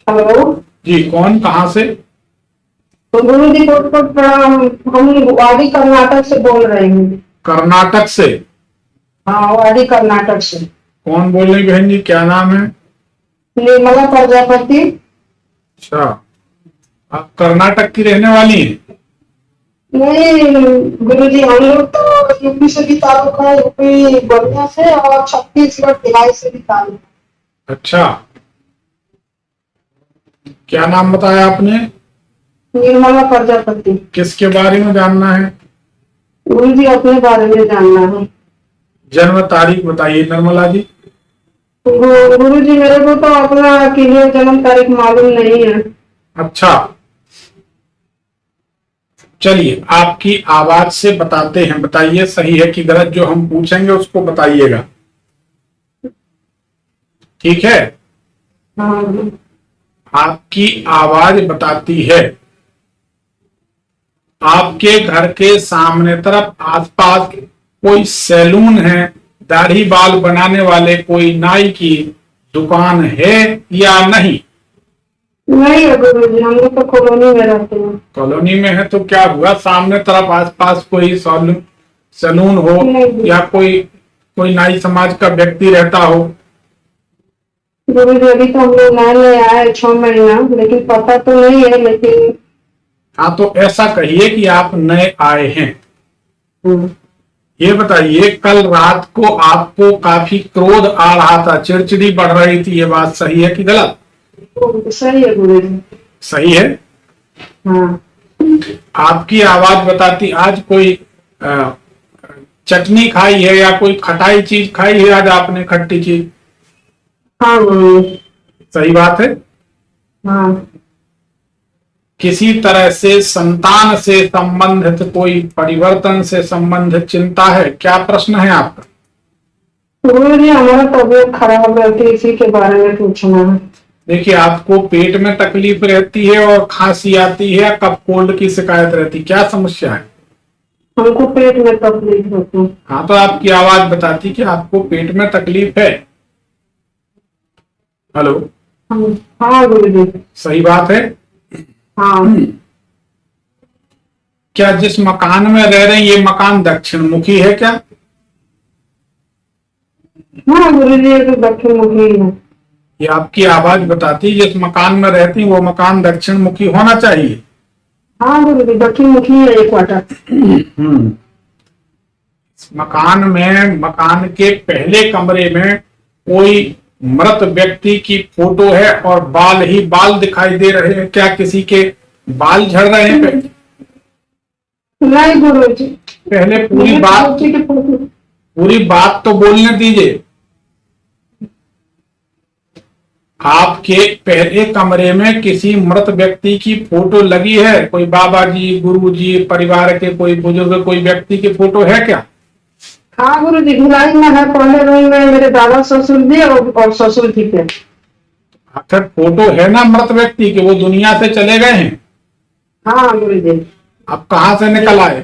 Hello. जी, कौन, कहाँ से? तो गुरु जी को प्रणाम। हम वाडी कर्नाटक से बोल रहे हैं। कर्नाटक से? हाँ, वाडी कर्नाटक से। कौन बोल रही बहन जी, क्या नाम है? निर्मला प्रजापति। अच्छा, आप कर्नाटक की रहने वाली हैं? नहीं गुरु जी, हम लोग तो यूपी से भी ताल्लुक है, यूपी बलिया से, और छत्तीसगढ़ भिलाई से भी ताल्लुक अच्छा, क्या नाम बताया आपने? है। निर्मला प्रजापति। किसके बारे में जानना है? गुरु जी अपने बारे में जानना है। जन्म तारीख बताइए निर्मला जी। गुरु जी मेरे को तो अपना क्लियर जन्म तारीख मालूम नहीं है। अच्छा, चलिए आपकी आवाज से बताते हैं, बताइए सही है कि गलत, जो हम पूछेंगे उसको बताइएगा, ठीक है? हाँ। आपकी आवाज बताती है। आपके घर के सामने तरफ आसपास कोई सैलून है, दाढ़ी बाल बनाने वाले कोई नाई की दुकान है या नहीं? नहीं है गुरु जी, हम लोग तो कॉलोनी में रहते हैं। कॉलोनी में है तो क्या हुआ, सामने तरफ आसपास कोई सैलून हो नहीं या कोई कोई नाई समाज का व्यक्ति रहता हो? गुरु जी अभी तो हम लोग नए नए आए 6 महीना, लेकिन पता तो नहीं है, लेकिन हाँ, तो ऐसा कहिए कि आप नए आए हैं। हम्म, ये बताइए, कल रात को आपको काफी क्रोध आ रहा था, चिड़चिड़ी बढ़ रही थी, ये बात सही है कि गलत? तो सही है गुरु जी। सही है। हाँ। आपकी आवाज बताती, आज कोई अ, चटनी खाई है या कोई खटाई चीज खाई है आज आपने, खट्टी चीज? हाँ गुरु जी। सही बात है। हाँ किसी तरह से संतान से संबंधित कोई परिवर्तन से संबंधित चिंता है क्या? प्रश्न है आपका। गुरु जी, हमारा तबीयत खराब रहती है, इसी के बारे में पूछना है। देखिए, आपको पेट में तकलीफ रहती है और खांसी आती है, कफ कोल्ड की शिकायत रहती है, क्या समस्या है? हमको पेट में तकलीफ होती है। हाँ, तो आपकी आवाज बताती कि आपको पेट में तकलीफ है। हेलो। हाँ गुरु जी। सही बात है। हाँ। क्या जिस मकान में रह रहे हैं ये मकान दक्षिण मुखी है क्या? हाँ गुरु जी, ये तो दक्षिण मुखी है। ये आपकी आवाज बताती है जिस मकान में रहती हैं वो मकान दक्षिण मुखी होना चाहिए। हाँ गुरु जी, दक्षिण मुखी है एक क्वार्टर। मकान में, मकान के पहले कमरे में कोई मृत व्यक्ति की फोटो है और बाल ही बाल दिखाई दे रहे हैं, क्या किसी के बाल झड़ रहे हैं नहीं गुरु जी। पहले पूरी बात तो बोलने दीजिए। आपके पहले कमरे में किसी मृत व्यक्ति की फोटो लगी है? कोई बाबा जी, गुरु जी, परिवार के कोई बुजुर्ग, कोई व्यक्ति की फोटो है क्या? हाँ गुरु जी, भिलाई में है, पहले रूम में मेरे दादा ससुर जी और ससुर जी थे। आखिर फोटो है ना मृत व्यक्ति के, वो दुनिया से चले गए हैं। हाँ गुरु जी। अब कहां से निकल आए?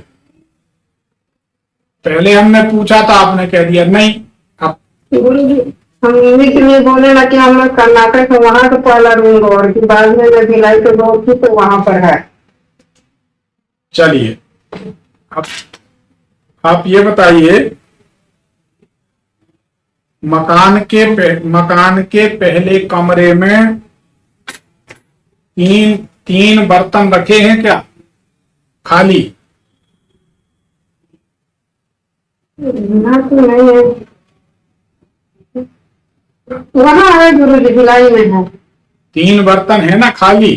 पहले हमने पूछा था, आपने कह दिया नहीं। अब गुरु जी, हम के लिए बोले ना कि हम लोग कर्नाटक में, वहां का पहला रूम और कि बाद में जब भिलाई के रोड थी तो वहां पर है। चलिए, अब आप ये बताइए, मकान के पहले कमरे में तीन बर्तन रखे हैं क्या, खाली? यहाँ तो नहीं है, वहाँ है गुरु जी, भिलाई में है। 3 बर्तन है ना खाली?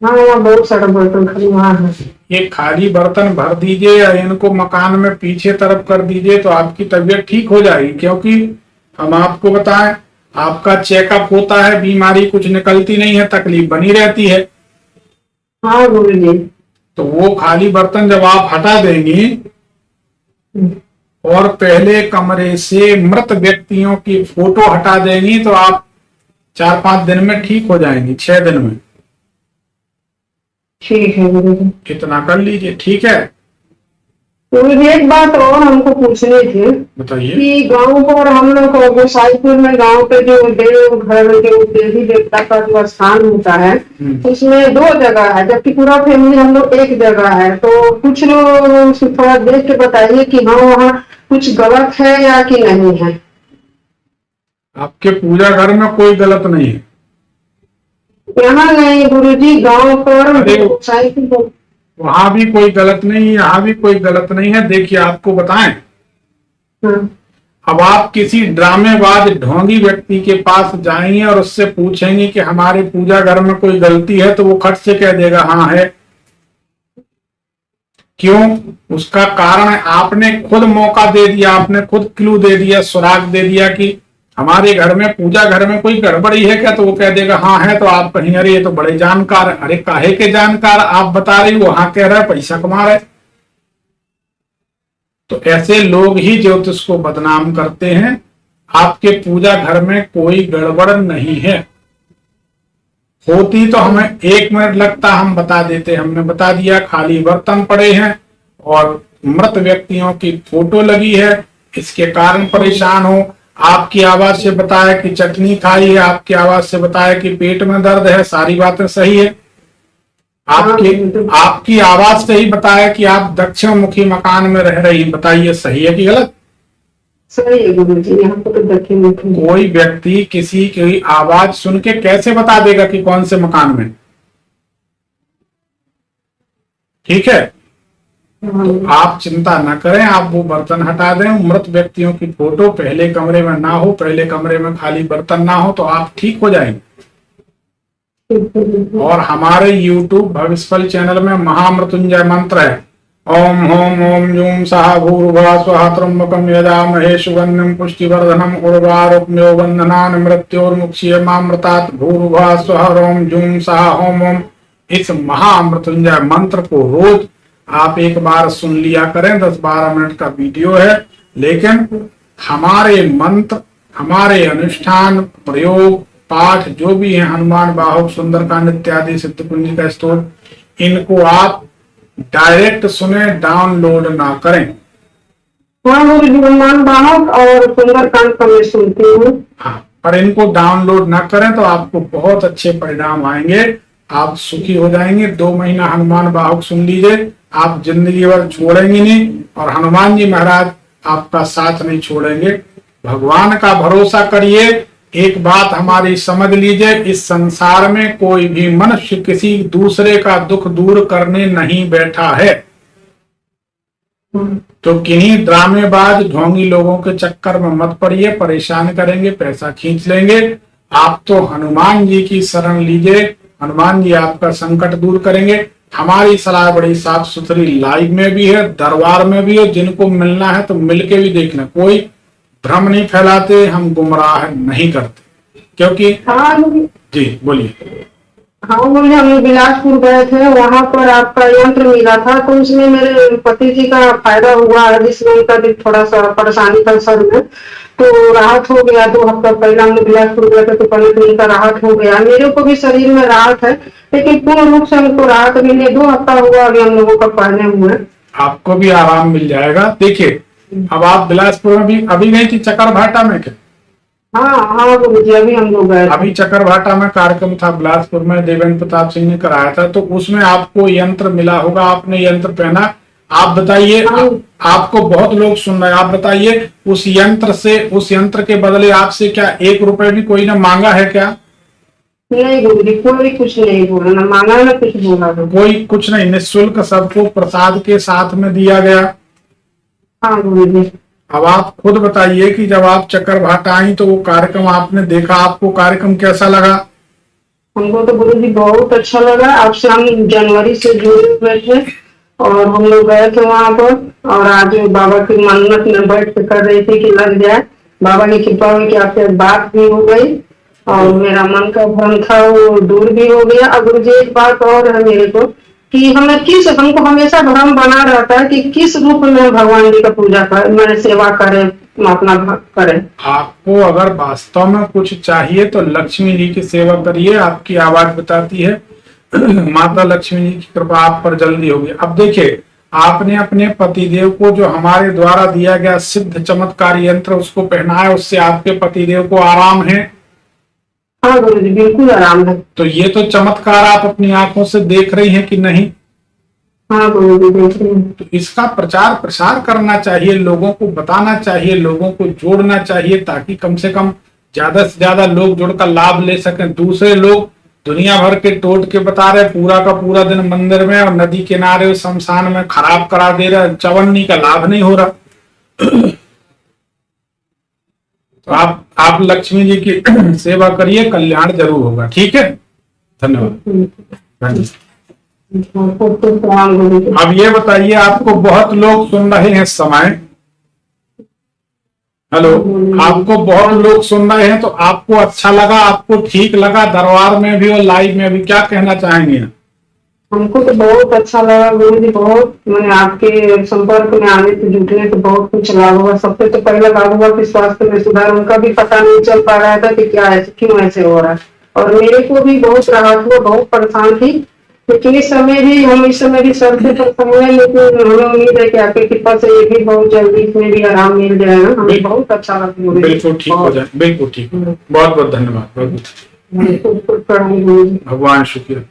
हाँ, वहाँ बहुत सारा बर्तन खाली वहाँ है। ये खाली बर्तन भर दीजिए या इनको मकान में पीछे तरफ कर दीजिए तो आपकी तबीयत ठीक हो जाएगी, क्योंकि हम आपको बताएं, आपका चेकअप होता है, बीमारी कुछ निकलती नहीं है, तकलीफ बनी रहती है। हाँ गुरु जी। तो वो खाली बर्तन जब आप हटा देंगी और पहले कमरे से मृत व्यक्तियों की फोटो हटा देंगी तो आप 4-5 दिन में ठीक हो जाएंगी, 6 दिन में। ठीक है गुरु जी। इतना कर लीजिए, ठीक है? तो एक बात और हमको पूछनी थी बताइए। कि गांव पर हम लोग गोसाईपुर में गांव पे जो देव घर जो देवी देवता का जो स्थान होता है उसमें 2 जगह है, जबकि पूरा फैमिली हम लोग एक जगह है। तो कुछ लोग थोड़ा देख के बताइए कि हाँ वहाँ कुछ गलत है या कि नहीं है। आपके पूजा घर में कोई गलत नहीं है। यहाँ नहीं गुरुजी, गांव पर अरे गोसाईपुर वहां भी कोई गलत नहीं है, यहाँ भी कोई गलत नहीं है। देखिए आपको बताएं, अब आप किसी ड्रामेबाज ढोंगी व्यक्ति के पास जाएंगे और उससे पूछेंगे कि हमारे पूजा घर में कोई गलती है, तो वो खट से कह देगा हाँ है। क्यों? उसका कारण है आपने खुद मौका दे दिया, आपने खुद क्लू दे दिया, सुराग दे दिया कि हमारे घर में पूजा घर में कोई गड़बड़ी है क्या, तो वो कह देगा हाँ है। तो आप कहेंगे अरे ये तो बड़े जानकार है। अरे काहे के जानकार? आप बता रही वो हाँ कह रहा है, पैसा कमा रहे। तो ऐसे लोग ही ज्योतिष को बदनाम करते हैं। आपके पूजा घर में कोई गड़बड़ नहीं है। होती तो हमें 1 मिनट लगता, हम बता देते। हमने बता दिया खाली बर्तन पड़े हैं और मृत व्यक्तियों की फोटो लगी है, इसके कारण परेशान हो। आपकी आवाज से बताया कि चटनी खाई है, आपकी आवाज से बताया कि पेट में दर्द है, सारी बातें सही है। आपकी आवाज से ही बताया कि आप दक्षिण मुखी मकान में रह रही, बताइए सही है कि गलत? सही है गुरुजी, यहाँ पर तो दक्षिण मुखी। कोई व्यक्ति किसी की आवाज सुन के कैसे बता देगा कि कौन से मकान में? ठीक है, तो आप चिंता न करें, आप वो बर्तन हटा दें। मृत व्यक्तियों की फोटो पहले कमरे में ना हो, पहले कमरे में खाली बर्तन ना हो, तो आप ठीक हो जाएंगे। और हमारे YouTube भविष्यफल चैनल में महामृत्युंजय मंत्र है, ओम होम ओम जूम सहा भूर्भुवः स्वः त्र्यंबकं यजामहे सुगंधिं पुष्टिवर्धनम् उर्वारुकमेव बन्धनान् मृत्योर्मुक्षीयमामृतात् भूर्भुवः स्वः ओम जूम सहा ओम ओम। इस महामृत्युंजय मंत्र को रोज आप एक बार सुन लिया करें। 10-12 मिनट का वीडियो है, लेकिन हमारे मंत्र, हमारे अनुष्ठान, प्रयोग, पाठ जो भी है, हनुमान बाहुक, सुंदरकांड इत्यादि, सिद्ध कुंजिका स्तोत्र, इनको आप डायरेक्ट सुने, डाउनलोड ना करें। हनुमान बाहुक और सुंदरकांड का मैं सुनती हूँ। हाँ, पर इनको डाउनलोड ना करें तो आपको बहुत अच्छे परिणाम आएंगे, आप सुखी हो जाएंगे। 2 महीना हनुमान बाहुक सुन लीजिए, आप जिंदगी भर छोड़ेंगे नहीं, और हनुमान जी महाराज आपका साथ नहीं छोड़ेंगे। भगवान का भरोसा करिए। एक बात हमारी समझ लीजिए, इस संसार में कोई भी मनुष्य किसी दूसरे का दुख दूर करने नहीं बैठा है। तो किन्हीं ड्रामेबाज ढोंगी लोगों के चक्कर में मत पड़िए, परेशान करेंगे, पैसा खींच लेंगे। आप तो हनुमान जी की शरण लीजिए, हनुमान जी आपका संकट दूर करेंगे। हमारी सलाह बड़ी साफ सुथरी, लाइव में भी है, दरबार में भी है। जिनको मिलना है तो मिलके भी देखना। कोई भ्रम नहीं फैलाते, हम गुमराह नहीं करते, क्योंकि जी बोलिए। हाँ मुझे, हम बिलासपुर गए थे, वहाँ पर आपका यंत्र मिला था, तो उसमें मेरे पति जी का फायदा हुआ है, जिसमें उनका भी थोड़ा सा परेशानी था सर में, तो राहत हो गया। 2 हफ्ता पहले हम बिलासपुर गए थे, तो पहले तो उनका राहत हो गया। मेरे को भी शरीर में राहत है, लेकिन पूर्ण रूप से हमको राहत मिली। 2 हफ्ता हुआ अभी हम लोगों का पहले हुए। आपको भी आराम मिल जाएगा। देखिए, अब आप बिलासपुर में भी अभी गई थी चकरभाटा में क्या? हाँ गुरुजी, अभी हम लोग गए। अभी चकरभाटा में कार्यक्रम था बिलासपुर में, देवेंद्र प्रताप सिंह ने कराया था, तो उसमें आपको यंत्र मिला होगा, आपने यंत्र पहना। आप बताइए, आपको बहुत लोग सुन रहे हैं, आप बताइए उस यंत्र से, उस यंत्र के बदले आपसे क्या 1 रुपए भी कोई ने मांगा है क्या? नहीं गुरुजी, कोई कुछ नहीं बोला, ना मांगा ना कुछ बोला। कोई कुछ नहीं, निःशुल्क सबको प्रसाद के साथ में दिया गया। हाँ गुरुजी। अब आप खुद बताइए कि जब आप चकरभाटा आई तो वो कार्यक्रम आपने देखा, आपको कार्यक्रम कैसा लगा? हमको तो गुरुजी बहुत अच्छा लगा। आपसे हम जनवरी से जुड़े हुए थे और हम लोग गए थे वहाँ पर, और आज बाबा की मन्नत में बैठ के कर रही थी कि लग जाए। बाबा की कृपा हुई कि आपसे बात भी हो गई और मेरा मन का भ्रम था वो दूर भी हो गया। अब गुरुजी एक बात और है मेरे को, कि हमको हमेशा भ्रम बना रहता है कि किस रूप में भगवान जी का पूजा करें, मैंने सेवा करें, अपना करें। आपको अगर वास्तव में कुछ चाहिए तो लक्ष्मी जी की सेवा करिए, आपकी आवाज बताती है माता लक्ष्मी जी की कृपा आप पर जल्दी होगी। अब देखिए, आपने अपने पतिदेव को जो हमारे द्वारा दिया गया सिद्ध चमत्कार यंत्र उसको पहनाया, उससे आपके पतिदेव को आराम है? हाँ गुरु जी, बिल्कुल आराम है। तो ये तो चमत्कार आप अपनी आंखों से देख रही हैं कि नहीं? हाँ गुरु जी, देख रही हूँ। तो इसका प्रचार प्रसार करना चाहिए, लोगों को बताना चाहिए, लोगों को जोड़ना चाहिए, ताकि कम से कम ज्यादा से ज्यादा लोग जुड़कर लाभ ले सकें। दूसरे लोग दुनिया भर के टोट के बता रहे, पूरा का पूरा दिन मंदिर में और नदी किनारे और शमशान में खराब करा दे रहे, चवन्नी का लाभ नहीं हो रहा। तो आप लक्ष्मी जी की सेवा करिए, कल्याण जरूर होगा। ठीक है, धन्यवाद। प्रणाम गुरु जी। अब ये बताइए, आपको बहुत लोग सुन रहे हैं इस समय, हेलो, आपको बहुत लोग सुन रहे हैं, तो आपको अच्छा लगा, आपको ठीक लगा दरबार में भी और लाइव में भी, क्या कहना चाहेंगे? हमको तो बहुत अच्छा लगा गुरु जी, बहुत मैंने आपके संपर्क में आने से जुटने से बहुत कुछ लाभ हुआ। सबसे तो पहला लाभ हुआ कि स्वास्थ्य में सुधार, उनका भी पता नहीं चल पा रहा था कि क्या ऐसे क्यों ऐसे हो रहा है, और मेरे को भी बहुत राहत हुआ, बहुत परेशान थी। लेकिन इस समय भी सर से परेशान है, लेकिन हमें उम्मीद है कि आपकी कृपा से ये भी बहुत जल्दी इसमें भी आराम मिल जाएगा। हमें बहुत अच्छा लगा। बिल्कुल ठीक हो जाए, बिल्कुल ठीक। बहुत बहुत धन्यवाद, बहुत प्रणाम गुरु जी। भगवान शुक्रिया।